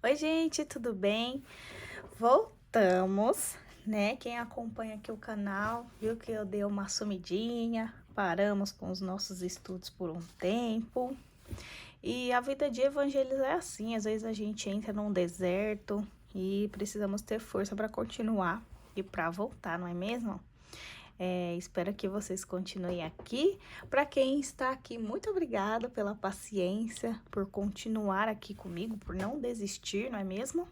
Oi, gente, tudo bem? Voltamos, né? Quem acompanha aqui o canal viu que eu dei uma sumidinha, paramos com os nossos estudos por um tempo. E a vida de evangelho é assim, às vezes a gente entra num deserto e precisamos ter força para continuar e para voltar, não é mesmo? Espero que vocês continuem aqui. Para quem está aqui, muito obrigada pela paciência, por continuar aqui comigo, por não desistir, não é mesmo?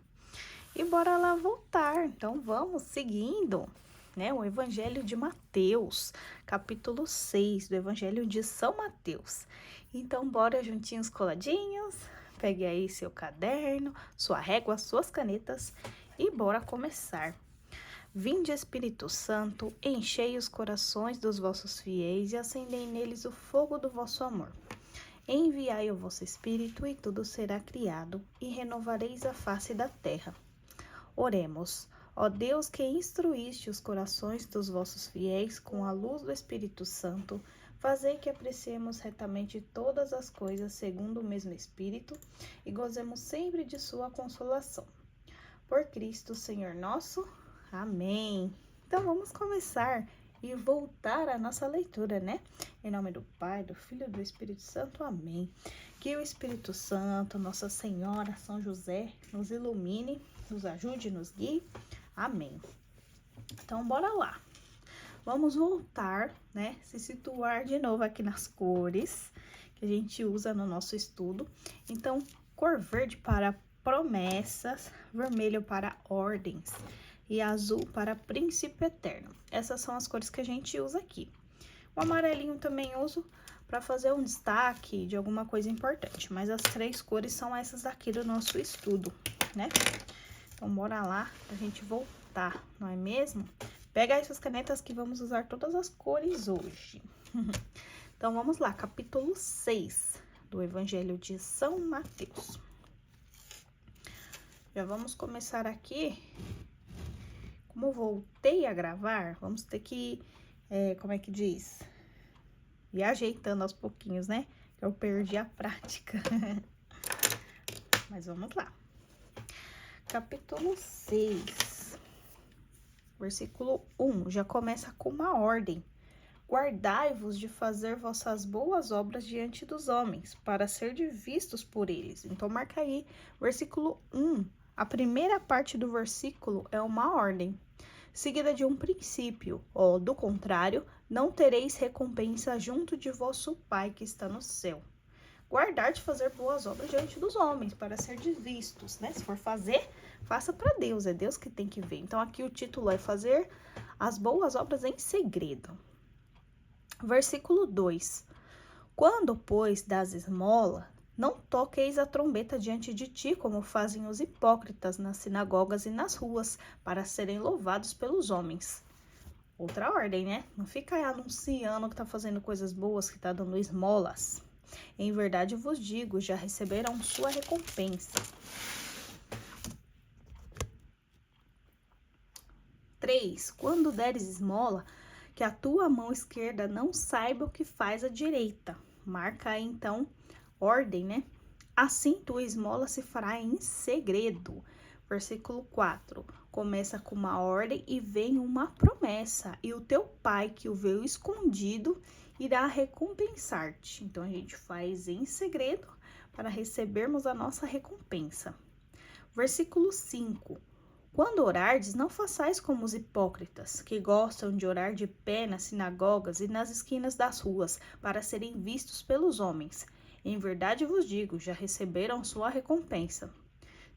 E bora lá voltar. Então vamos seguindo, né? O Evangelho de Mateus, capítulo 6 do Evangelho de São Mateus. Então bora juntinhos coladinhos. Pegue aí seu caderno, sua régua, suas canetas e bora começar. Vinde, Espírito Santo, enchei os corações dos vossos fiéis e acendei neles o fogo do vosso amor. Enviai o vosso Espírito e tudo será criado, e renovareis a face da terra. Oremos. Ó Deus, que instruíste os corações dos vossos fiéis com a luz do Espírito Santo, fazei que apreciemos retamente todas as coisas segundo o mesmo Espírito e gozemos sempre de sua consolação. Por Cristo, Senhor nosso. Amém. Então vamos começar e voltar à nossa leitura, né? Em nome do Pai, do Filho e do Espírito Santo. Amém. Que o Espírito Santo, Nossa Senhora, São José, nos ilumine, nos ajude, nos guie. Amém. Então, bora lá. Vamos voltar, né? Se situar de novo aqui nas cores que a gente usa no nosso estudo. Então, cor verde para promessas, vermelho para ordens e azul para príncipe eterno. Essas são as cores que a gente usa aqui. O amarelinho também uso para fazer um destaque de alguma coisa importante, mas as três cores são essas aqui do nosso estudo, né? Então, bora lá pra gente voltar, não é mesmo? Pega aí suas canetas que vamos usar todas as cores hoje. Então, vamos lá, capítulo 6 do Evangelho de São Mateus. Já vamos começar aqui. Como voltei a gravar, vamos ter que, como é que diz? Ir ajeitando aos pouquinhos, né? Que eu perdi a prática. Mas vamos lá. Capítulo 6, versículo 1, já começa com uma ordem. Guardai-vos de fazer vossas boas obras diante dos homens, para ser vistos por eles. Então, marca aí, versículo 1. A primeira parte do versículo é uma ordem, seguida de um princípio, ou do contrário, não tereis recompensa junto de vosso Pai que está no céu. Guardar de fazer boas obras diante dos homens, para ser vistos, né? Se for fazer, faça para Deus, é Deus que tem que ver. Então, aqui o título é fazer as boas obras em segredo. Versículo 2. Quando, pois, das esmola, não toqueis a trombeta diante de ti, como fazem os hipócritas nas sinagogas e nas ruas, para serem louvados pelos homens. Outra ordem, né? Não fica aí anunciando que tá fazendo coisas boas, que tá dando esmolas. Em verdade vos digo, já receberão sua recompensa. 3. Quando deres esmola, que a tua mão esquerda não saiba o que faz a direita. Marca aí, então, ordem, né? Assim tua esmola se fará em segredo. Versículo 4. Começa com uma ordem e vem uma promessa. E o teu pai, que o vê escondido, irá recompensar-te. Então, a gente faz em segredo para recebermos a nossa recompensa. Versículo 5. Quando orardes, não façais como os hipócritas, que gostam de orar de pé nas sinagogas e nas esquinas das ruas, para serem vistos pelos homens. Em verdade vos digo, já receberam sua recompensa.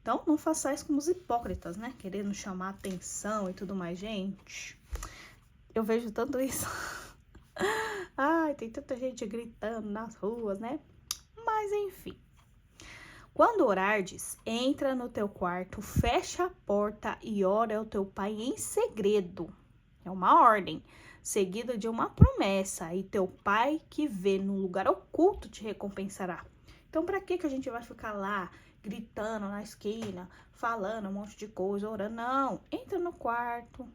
Então, não façais como os hipócritas, né? Querendo chamar atenção e tudo mais. Gente, eu vejo tanto isso. Ai, tem tanta gente gritando nas ruas, né? Mas, enfim. Quando orardes, entra no teu quarto, fecha a porta e ora ao teu pai em segredo. É uma ordem, seguida de uma promessa. E teu pai que vê no lugar oculto te recompensará. Então, para que a gente vai ficar lá gritando na esquina, falando um monte de coisa, orando? Não, entra no quarto,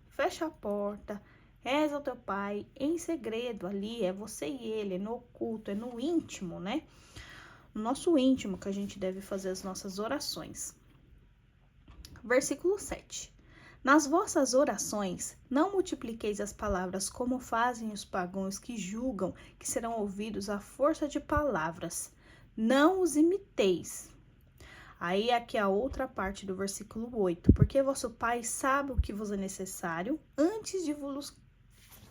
fecha a porta, reza ao teu pai em segredo ali. É você e ele, é no oculto, é no íntimo, né? no nosso íntimo que a gente deve fazer as nossas orações. Versículo 7. Nas vossas orações, não multipliqueis as palavras como fazem os pagãos que julgam que serão ouvidos à força de palavras. Não os imiteis. Aí aqui a outra parte do versículo 8. Porque vosso Pai sabe o que vos é necessário antes de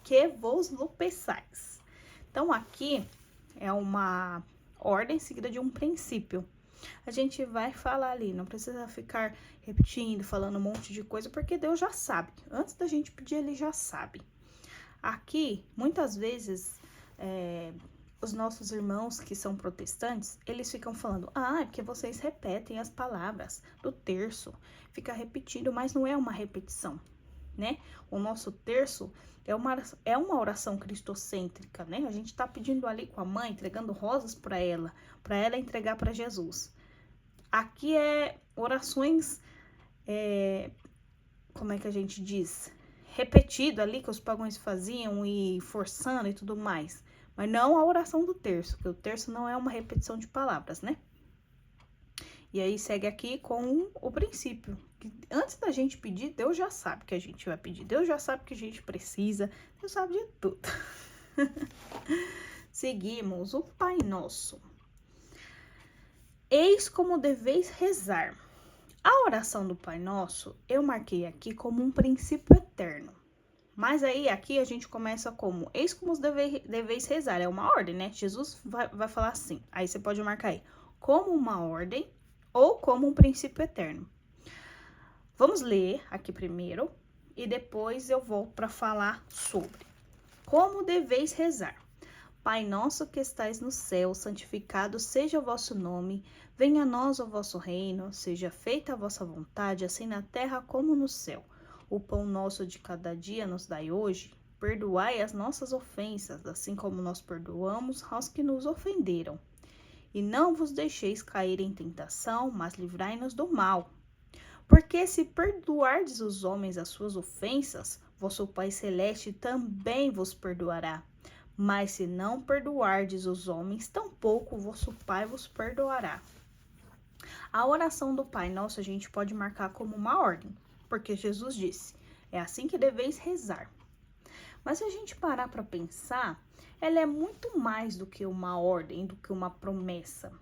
que vos lo peçais. Então aqui é uma ordem seguida de um princípio. A gente vai falar ali, não precisa ficar repetindo, falando um monte de coisa, porque Deus já sabe. Antes da gente pedir, Ele já sabe. Aqui, muitas vezes, os nossos irmãos que são protestantes, eles ficam falando, é porque vocês repetem as palavras do terço. Fica repetindo, mas não é uma repetição, né? O nosso terço é uma oração cristocêntrica, né? A gente tá pedindo ali com a mãe, entregando rosas para ela entregar para Jesus. Aqui é orações, como é que a gente diz? Repetido ali que os pagãos faziam e forçando e tudo mais. Mas não a oração do terço, porque o terço não é uma repetição de palavras, né? E aí segue aqui com o princípio. Que antes da gente pedir, Deus já sabe que a gente vai pedir. Deus já sabe que a gente precisa. Deus sabe de tudo. Seguimos o Pai Nosso. Eis como deveis rezar. A oração do Pai Nosso, eu marquei aqui como um princípio eterno. Mas aí, aqui a gente começa como, eis como deveis rezar. É uma ordem, né? Jesus vai falar assim. Aí você pode marcar aí, como uma ordem ou como um princípio eterno. Vamos ler aqui primeiro e depois eu volto para falar sobre. Como deveis rezar. Pai nosso que estais no céu, santificado seja o vosso nome. Venha a nós o vosso reino, seja feita a vossa vontade, assim na terra como no céu. O pão nosso de cada dia nos dai hoje. Perdoai as nossas ofensas, assim como nós perdoamos aos que nos ofenderam. E não vos deixeis cair em tentação, mas livrai-nos do mal. Porque se perdoardes os homens as suas ofensas, vosso Pai Celeste também vos perdoará. Mas se não perdoardes os homens, tampouco vosso Pai vos perdoará. A oração do Pai Nosso a gente pode marcar como uma ordem, porque Jesus disse, é assim que deveis rezar. Mas se a gente parar para pensar, ela é muito mais do que uma ordem, do que uma promessa,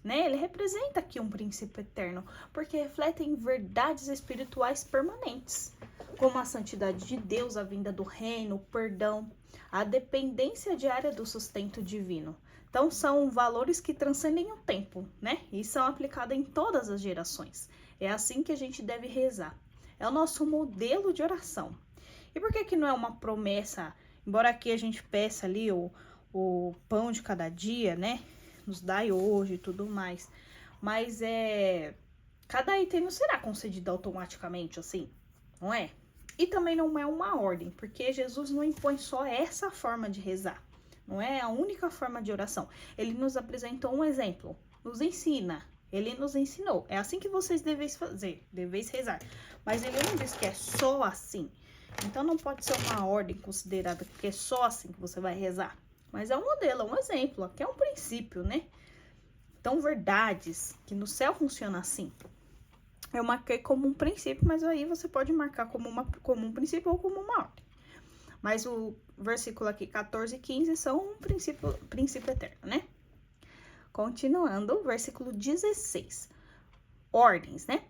né? Ele representa aqui um princípio eterno, porque refletem verdades espirituais permanentes, como a santidade de Deus, a vinda do reino, o perdão, a dependência diária do sustento divino. Então, são valores que transcendem o tempo, né? E são aplicados em todas as gerações. É assim que a gente deve rezar. É o nosso modelo de oração. E por que não é uma promessa? Embora aqui a gente peça ali o pão de cada dia, né? Nos dai hoje e tudo mais. Mas cada item não será concedido automaticamente, assim, não é? E também não é uma ordem, porque Jesus não impõe só essa forma de rezar. Não é a única forma de oração. Ele nos apresentou um exemplo, nos ensina. Ele nos ensinou. É assim que vocês deveis fazer, deveis rezar. Mas ele não diz que é só assim. Então não pode ser uma ordem considerada que é só assim que você vai rezar. Mas é um modelo, é um exemplo, aqui é um princípio, né? Então, verdades, que no céu funciona assim. Eu marquei como um princípio, mas aí você pode marcar como um princípio ou como uma ordem. Mas o versículo aqui, 14 e 15, são um princípio eterno, né? Continuando, versículo 16. Ordens, né?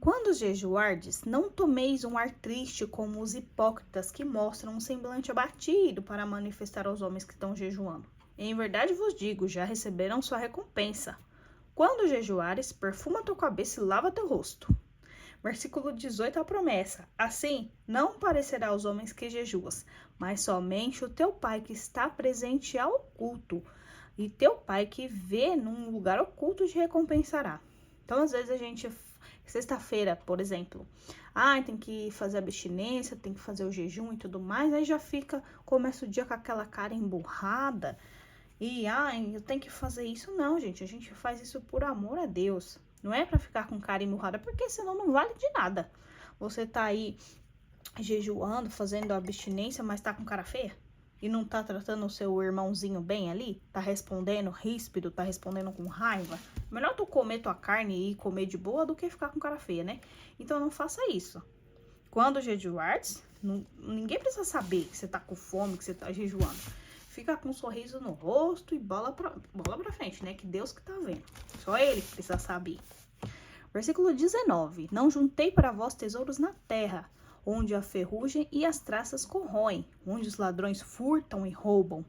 Quando jejuardes, não tomeis um ar triste como os hipócritas que mostram um semblante abatido para manifestar aos homens que estão jejuando. Em verdade vos digo, já receberam sua recompensa. Quando jejuares, perfuma tua cabeça e lava teu rosto. Versículo 18, a promessa. Assim, não parecerá aos homens que jejuas, mas somente o teu Pai que está presente ao oculto. E teu Pai que vê num lugar oculto te recompensará. Então, às vezes a gente, sexta-feira, por exemplo, tem que fazer abstinência, tem que fazer o jejum e tudo mais, aí já começa o dia com aquela cara emburrada. E, eu tenho que fazer isso. Não, gente, a gente faz isso por amor a Deus. Não é pra ficar com cara emburrada, porque senão não vale de nada. Você tá aí jejuando, fazendo abstinência, mas tá com cara feia? e não tá tratando o seu irmãozinho bem ali, tá respondendo ríspido, tá respondendo com raiva, melhor tu comer tua carne e comer de boa do que ficar com cara feia, né? Então não faça isso. Quando jejuardes, ninguém precisa saber que você tá com fome, que você tá jejuando. Fica com um sorriso no rosto e bola pra frente, né? Que Deus que tá vendo. Só ele que precisa saber. Versículo 19. Não juntei para vós tesouros na terra, onde a ferrugem e as traças corroem, onde os ladrões furtam e roubam.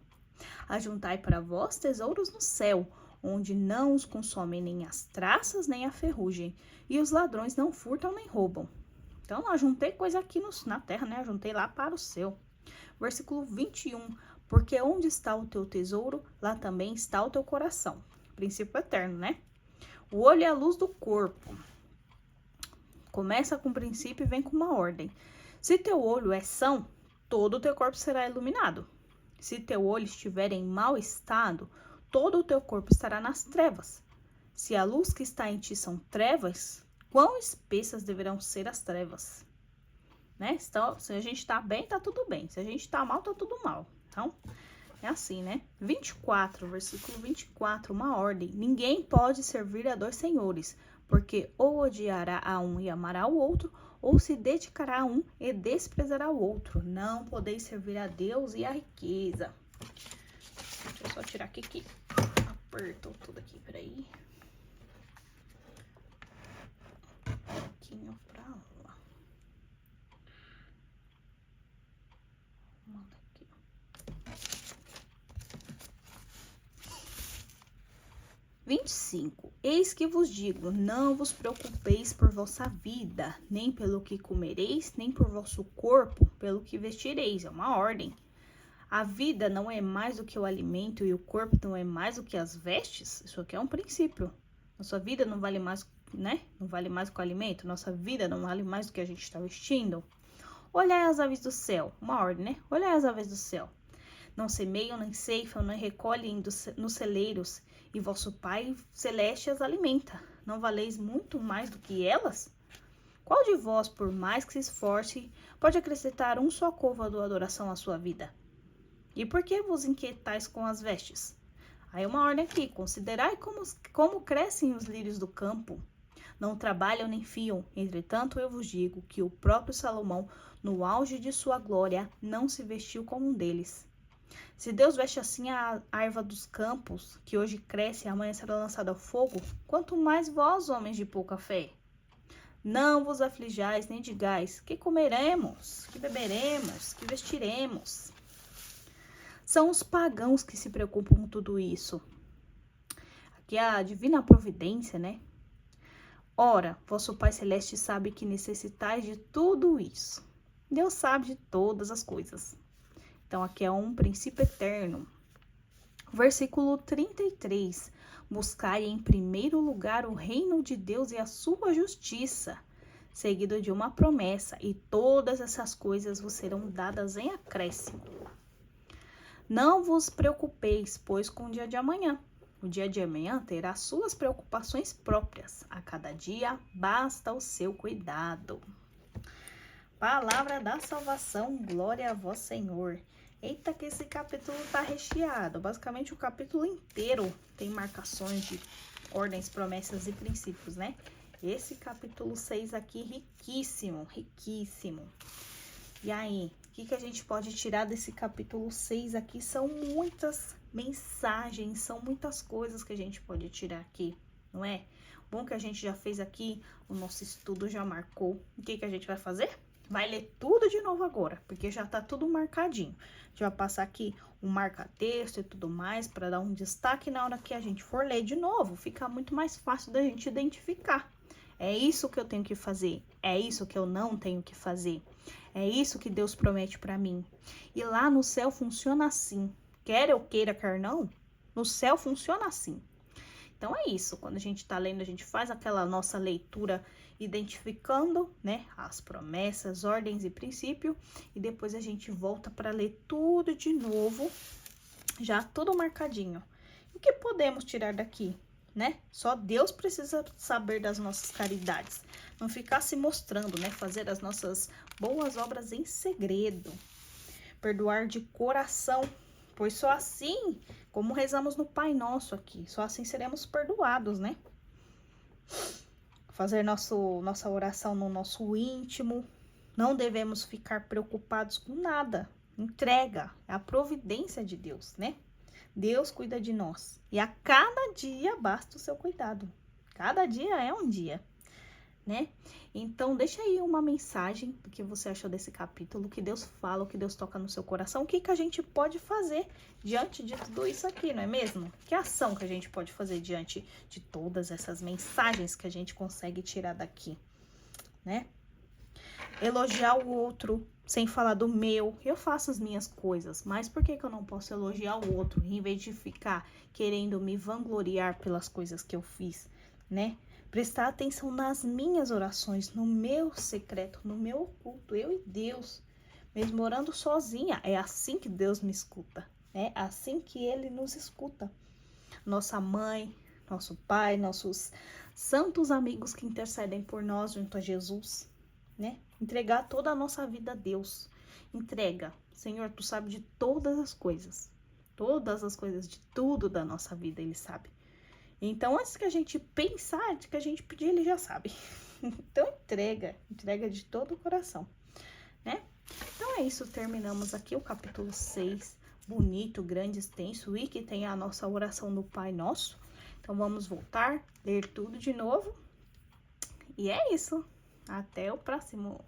Ajuntai para vós tesouros no céu, onde não os consomem nem as traças nem a ferrugem, e os ladrões não furtam nem roubam. Então, ajuntei coisa aqui na terra, né? Ajuntei lá para o céu. Versículo 21. Porque onde está o teu tesouro, lá também está o teu coração. Princípio eterno, né? O olho é a luz do corpo. Começa com um princípio e vem com uma ordem. Se teu olho é são, todo o teu corpo será iluminado. Se teu olho estiver em mau estado, todo o teu corpo estará nas trevas. Se a luz que está em ti são trevas, quão espessas deverão ser as trevas? Né? Então, se a gente está bem, tá tudo bem. Se a gente está mal, tá tudo mal. Então, é assim, né? 24, versículo 24, uma ordem. Ninguém pode servir a dois senhores, porque ou odiará a um e amará o outro, ou se dedicará a um e desprezará o outro. Não podeis servir a Deus e a riqueza. Deixa eu só tirar aqui que apertou tudo aqui, peraí. Um pouquinho pra lá. Manda aqui. 25. Eis que vos digo, não vos preocupeis por vossa vida, nem pelo que comereis, nem por vosso corpo, pelo que vestireis. É uma ordem. A vida não é mais do que o alimento e o corpo não é mais do que as vestes? Isso aqui é um princípio. Nossa vida não vale mais, né? Não vale mais do que o alimento. Nossa vida não vale mais do que a gente está vestindo. Olhai as aves do céu. Uma ordem, né? Olhai as aves do céu. Não semeiam, nem ceifam, nem recolhem nos celeiros, e vosso Pai Celeste as alimenta. Não valeis muito mais do que elas? Qual de vós, por mais que se esforce, pode acrescentar um só côvado de adoração à sua vida? E por que vos inquietais com as vestes? Aí uma ordem aqui, considerai como crescem os lírios do campo. Não trabalham nem fiam, entretanto eu vos digo que o próprio Salomão, no auge de sua glória, não se vestiu como um deles. Se Deus veste assim a erva dos campos, que hoje cresce e amanhã será lançada ao fogo, quanto mais vós, homens de pouca fé. Não vos aflijais, nem digais, que comeremos, que beberemos, que vestiremos. São os pagãos que se preocupam com tudo isso. Aqui é a divina providência, né? Ora, vosso Pai Celeste sabe que necessitais de tudo isso. Deus sabe de todas as coisas. Então, aqui é um princípio eterno. Versículo 33. Buscai em primeiro lugar o reino de Deus e a sua justiça, seguido de uma promessa, e todas essas coisas vos serão dadas em acréscimo. Não vos preocupeis, pois, com o dia de amanhã. O dia de amanhã terá suas preocupações próprias. A cada dia basta o seu cuidado. Palavra da salvação, glória a vós, Senhor. Eita, que esse capítulo tá recheado. Basicamente, o capítulo inteiro tem marcações de ordens, promessas e princípios, né? Esse capítulo 6 aqui, riquíssimo, riquíssimo. E aí, o que a gente pode tirar desse capítulo 6 aqui? São muitas mensagens, são muitas coisas que a gente pode tirar aqui, não é? Bom que a gente já fez aqui, o nosso estudo já marcou. O que a gente vai fazer? Vai ler tudo de novo agora, porque já tá tudo marcadinho. A gente vai passar aqui um marca-texto e tudo mais, para dar um destaque na hora que a gente for ler de novo. Fica muito mais fácil da gente identificar. É isso que eu tenho que fazer, é isso que eu não tenho que fazer. É isso que Deus promete para mim. E lá no céu funciona assim. Quer eu queira, quer não, no céu funciona assim. Então é isso, quando a gente tá lendo, a gente faz aquela nossa leitura identificando, né, as promessas, ordens e princípio, e depois a gente volta para ler tudo de novo, já tudo marcadinho. O que podemos tirar daqui, né? Só Deus precisa saber das nossas caridades, não ficar se mostrando, né, fazer as nossas boas obras em segredo. perdoar de coração, pois só assim, como rezamos no Pai Nosso aqui, só assim seremos perdoados, né? Fazer nossa oração no nosso íntimo, não devemos ficar preocupados com nada. Entrega, é a providência de Deus, né? Deus cuida de nós. E a cada dia basta o seu cuidado. Cada dia é um dia, né? Então, deixa aí uma mensagem do que você achou desse capítulo, o que Deus fala, o que Deus toca no seu coração, o que a gente pode fazer diante de tudo isso aqui, não é mesmo? Que ação que a gente pode fazer diante de todas essas mensagens que a gente consegue tirar daqui, né? Elogiar o outro sem falar do meu. Eu faço as minhas coisas, mas por que eu não posso elogiar o outro em vez de ficar querendo me vangloriar pelas coisas que eu fiz, né? Prestar atenção nas minhas orações, no meu secreto, no meu oculto, eu e Deus. Mesmo orando sozinha, é assim que Deus me escuta, é assim que Ele nos escuta. Nossa mãe, nosso pai, nossos santos amigos que intercedem por nós junto a Jesus, né? Entregar toda a nossa vida a Deus. Entrega. Senhor, tu sabe de todas as coisas de tudo da nossa vida, Ele sabe. Então, antes que a gente pensar, antes que a gente pedir, Ele já sabe. Então, entrega de todo o coração, né? Então, é isso, terminamos aqui o capítulo 6, bonito, grande, extenso, e que tem a nossa oração do Pai Nosso. Então, vamos voltar, ler tudo de novo. E é isso. Até o próximo.